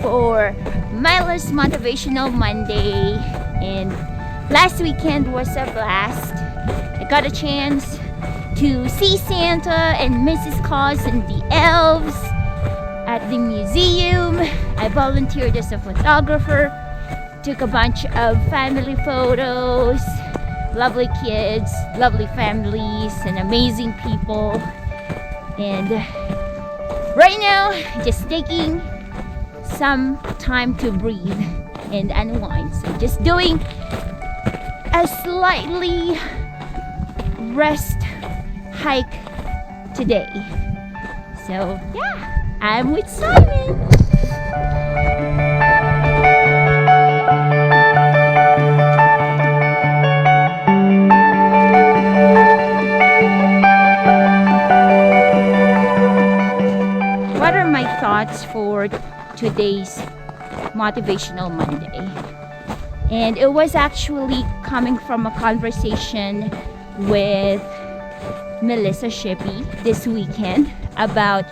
for Maila's Motivational Monday. And last weekend was a blast. I got a chance to see Santa and Mrs. Claus and the elves at the museum. I volunteered as a photographer, took a bunch of family photos, lovely kids, lovely families, and amazing people. And right now, just taking some time to breathe and unwind. So just doing a slightly rest hike today. So yeah, I'm with Simon. What are my thoughts for today's Motivational Monday? And it was actually coming from a conversation with Melissa Shippey this weekend about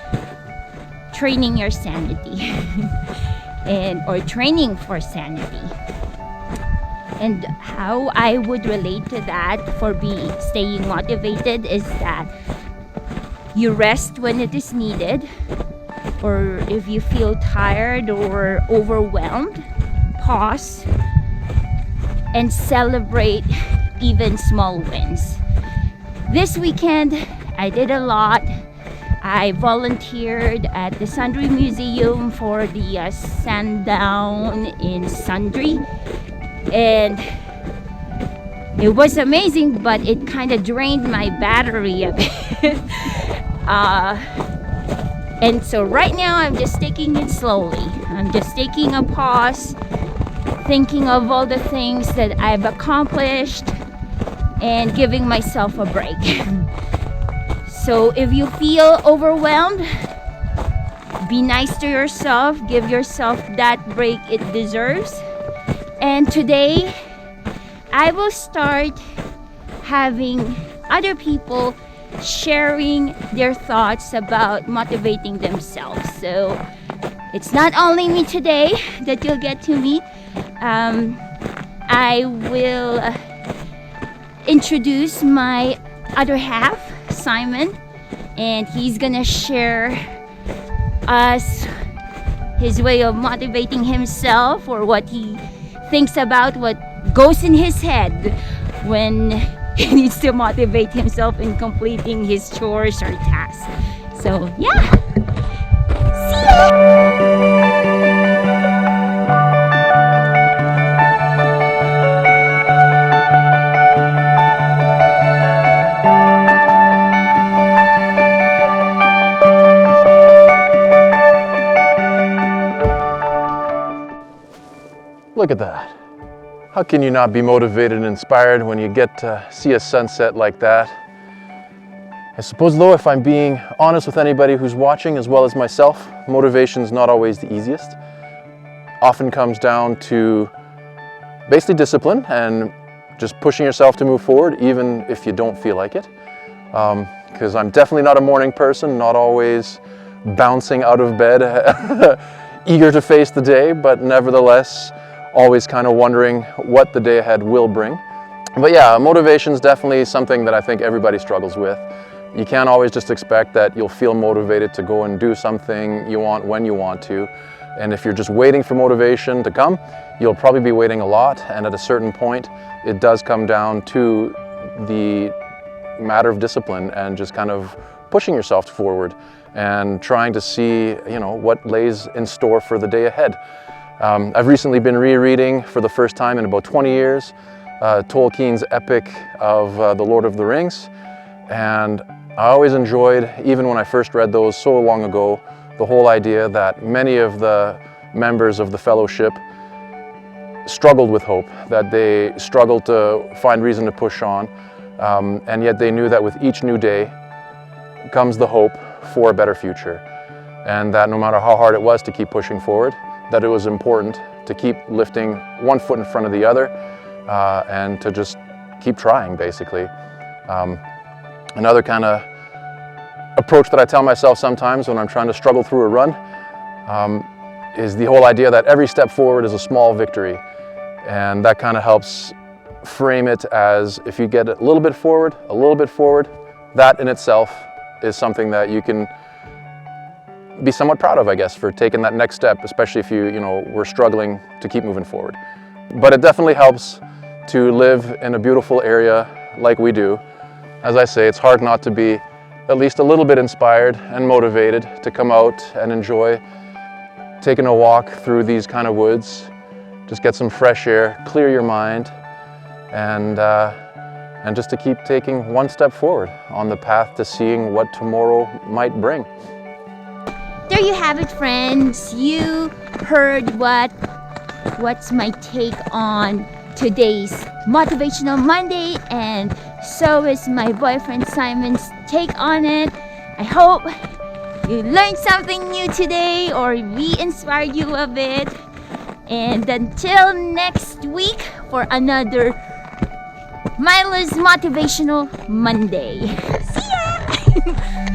training your sanity or training for sanity, and how I would relate to that for staying motivated is that you rest when it is needed, or if you feel tired or overwhelmed, pause and celebrate even small wins. This weekend, I did a lot. I volunteered at the Sundry Museum for the Sundown in Sundry. And it was amazing, but it kind of drained my battery a bit. And so right now, I'm just taking it slowly. I'm just taking a pause, thinking of all the things that I've accomplished, and giving myself a break. So if you feel overwhelmed, be nice to yourself, give yourself that break it deserves. And today, I will start having other people sharing their thoughts about motivating themselves. So it's not only me today that you'll get to meet. I will introduce my other half, Simon, and he's gonna share us his way of motivating himself, or what he thinks about, what goes in his head when he needs to motivate himself in completing his chores or tasks. So yeah, see ya! Look at that. How can you not be motivated and inspired when you get to see a sunset like that? I suppose though, if I'm being honest with anybody who's watching as well as myself, motivation's not always the easiest. Often comes down to basically discipline and just pushing yourself to move forward even if you don't feel like it. Because I'm definitely not a morning person, not always bouncing out of bed eager to face the day, but nevertheless always kind of wondering what the day ahead will bring. But yeah, motivation is definitely something that I think everybody struggles with. You can't always just expect that you'll feel motivated to go and do something you want when you want to. And if you're just waiting for motivation to come, you'll probably be waiting a lot. And at a certain point, it does come down to the matter of discipline and just kind of pushing yourself forward and trying to see, what lays in store for the day ahead. I've recently been rereading for the first time in about 20 years Tolkien's epic of The Lord of the Rings, and I always enjoyed, even when I first read those so long ago, the whole idea that many of the members of the Fellowship struggled with hope, that they struggled to find reason to push on, and yet they knew that with each new day comes the hope for a better future, and that no matter how hard it was to keep pushing forward, that it was important to keep lifting one foot in front of the other and to just keep trying, basically. Another kind of approach that I tell myself sometimes when I'm trying to struggle through a run is the whole idea that every step forward is a small victory. And that kind of helps frame it as if you get a little bit forward, that in itself is something that you can be somewhat proud of, I guess, for taking that next step, especially if you were struggling to keep moving forward. But it definitely helps to live in a beautiful area like we do. As I say, it's hard not to be at least a little bit inspired and motivated to come out and enjoy taking a walk through these kind of woods, just get some fresh air, clear your mind, and just to keep taking one step forward on the path to seeing what tomorrow might bring. There you have it, friends. You heard what's my take on today's Motivational Monday, and so is my boyfriend Simon's take on it. I hope you learned something new today, or we inspired you a bit. And until next week for another Maila's Motivational Monday. See ya!